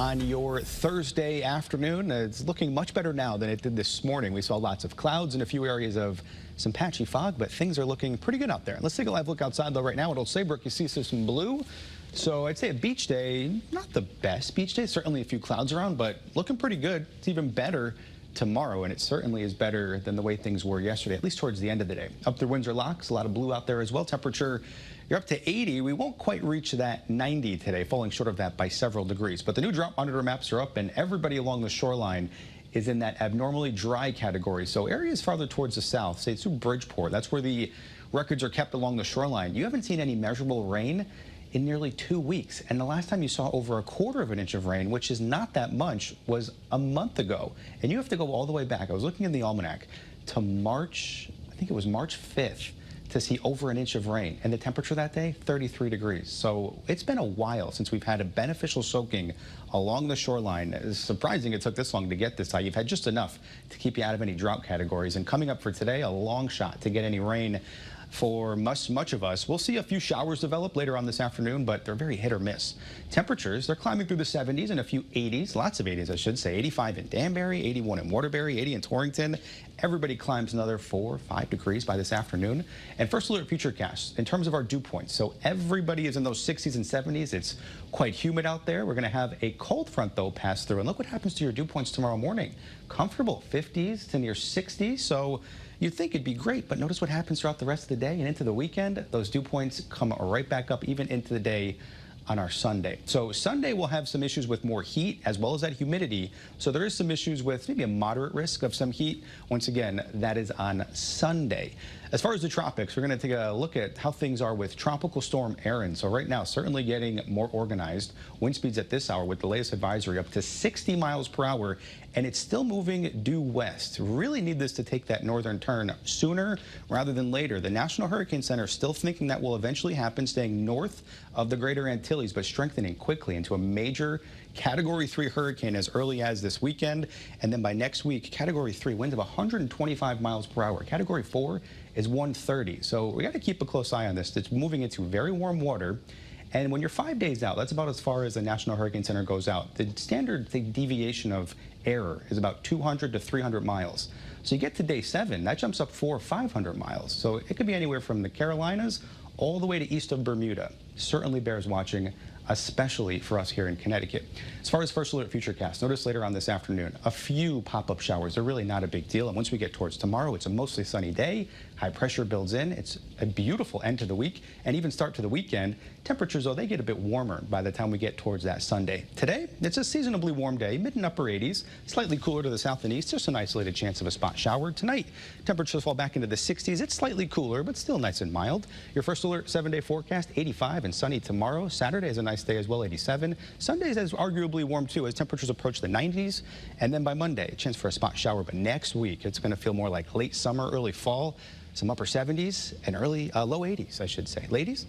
On your Thursday afternoon, it's looking much better now than it did this morning. We saw lots of clouds and a few areas of some patchy fog, but things are looking pretty good out there. Let's take a live look outside, though. Right now at Old Saybrook, you see some blue. So I'd say a beach day, not the best beach day, certainly a few clouds around, but looking pretty good. It's even better tomorrow, and it certainly is better than the way things were yesterday, at least towards the end of the day. Up through Windsor Locks, a lot of blue out there as well. Temperature, you're up to 80. We won't quite reach that 90 today, falling short of that by several degrees. But the new drought monitor maps are up, and everybody along the shoreline is in that abnormally dry category. So areas farther towards the south, say through Bridgeport, that's where the records are kept along the shoreline. You haven't seen any measurable rain in nearly 2 weeks. And the last time you saw over a quarter of an inch of rain, which is not that much, was a month ago. And you have to go all the way back. I was looking in the almanac to March, I think it was March 5th, to see over an inch of rain. And the temperature that day, 33 degrees. So it's been a while since we've had a beneficial soaking along the shoreline. It's surprising it took this long to get this high. You've had just enough to keep you out of any drought categories. And coming up for today, a long shot to get any rain for much of us. We'll see a few showers develop later on this afternoon, but they're very hit or miss. Temperatures, they're climbing through the 70s and a few 80s, lots of 80s, I should say. 85 in Danbury, 81 in Waterbury, 80 in Torrington. Everybody climbs another 4 or 5 degrees by this afternoon. And first alert futurecast in terms of our dew points. So everybody is in those 60s and 70s. It's quite humid out there. We're going to have a cold front, though, pass through. And look what happens to your dew points tomorrow morning. Comfortable 50s to near 60s. So you'd think it'd be great, but notice what happens throughout the rest of the day and into the weekend. Those dew points come right back up even into the day on our Sunday. So Sunday we'll have some issues with more heat as well as that humidity. So there is some issues with maybe a moderate risk of some heat. Once again, that is on Sunday. As far as the tropics, we're going to take a look at how things are with Tropical Storm Erin. So right now, certainly getting more organized. Wind speeds at this hour with the latest advisory up to 60 miles per hour, and it's still moving due west. Really need this to take that northern turn sooner rather than later. The National Hurricane Center is still thinking that will eventually happen, staying north of the Greater Antilles, but strengthening quickly into a major Category 3 hurricane as early as this weekend. And then by next week, Category 3 winds of 125 miles per hour. Category 4 is 130. So we got to keep a close eye on this. It's moving into very warm water. And when you're 5 days out, that's about as far as the National Hurricane Center goes out. The standard deviation of error is about 200 to 300 miles. So you get to day 7, that jumps up 400 or 500 miles. So it could be anywhere from the Carolinas all the way to east of Bermuda. Certainly bears watching, especially for us here in Connecticut. As far as first alert futurecast, notice later on this afternoon, a few pop-up showers. They're really not a big deal. And once we get towards tomorrow, it's a mostly sunny day. High pressure builds in. It's a beautiful end to the week and even start to the weekend. Temperatures, though, they get a bit warmer by the time we get towards that Sunday. Today, it's a seasonably warm day, mid and upper 80s, slightly cooler to the south and east, just an isolated chance of a spot shower. Tonight, temperatures fall back into the 60s. It's slightly cooler, but still nice and mild. Your first alert 7-day forecast, 85 and sunny tomorrow. Saturday is a nice day as well, 87. Sundays is arguably warm too as temperatures approach the 90s. And then by Monday, a chance for a spot shower. But next week, it's going to feel more like late summer, early fall, some upper 70s and early low 80s, I should say. Ladies?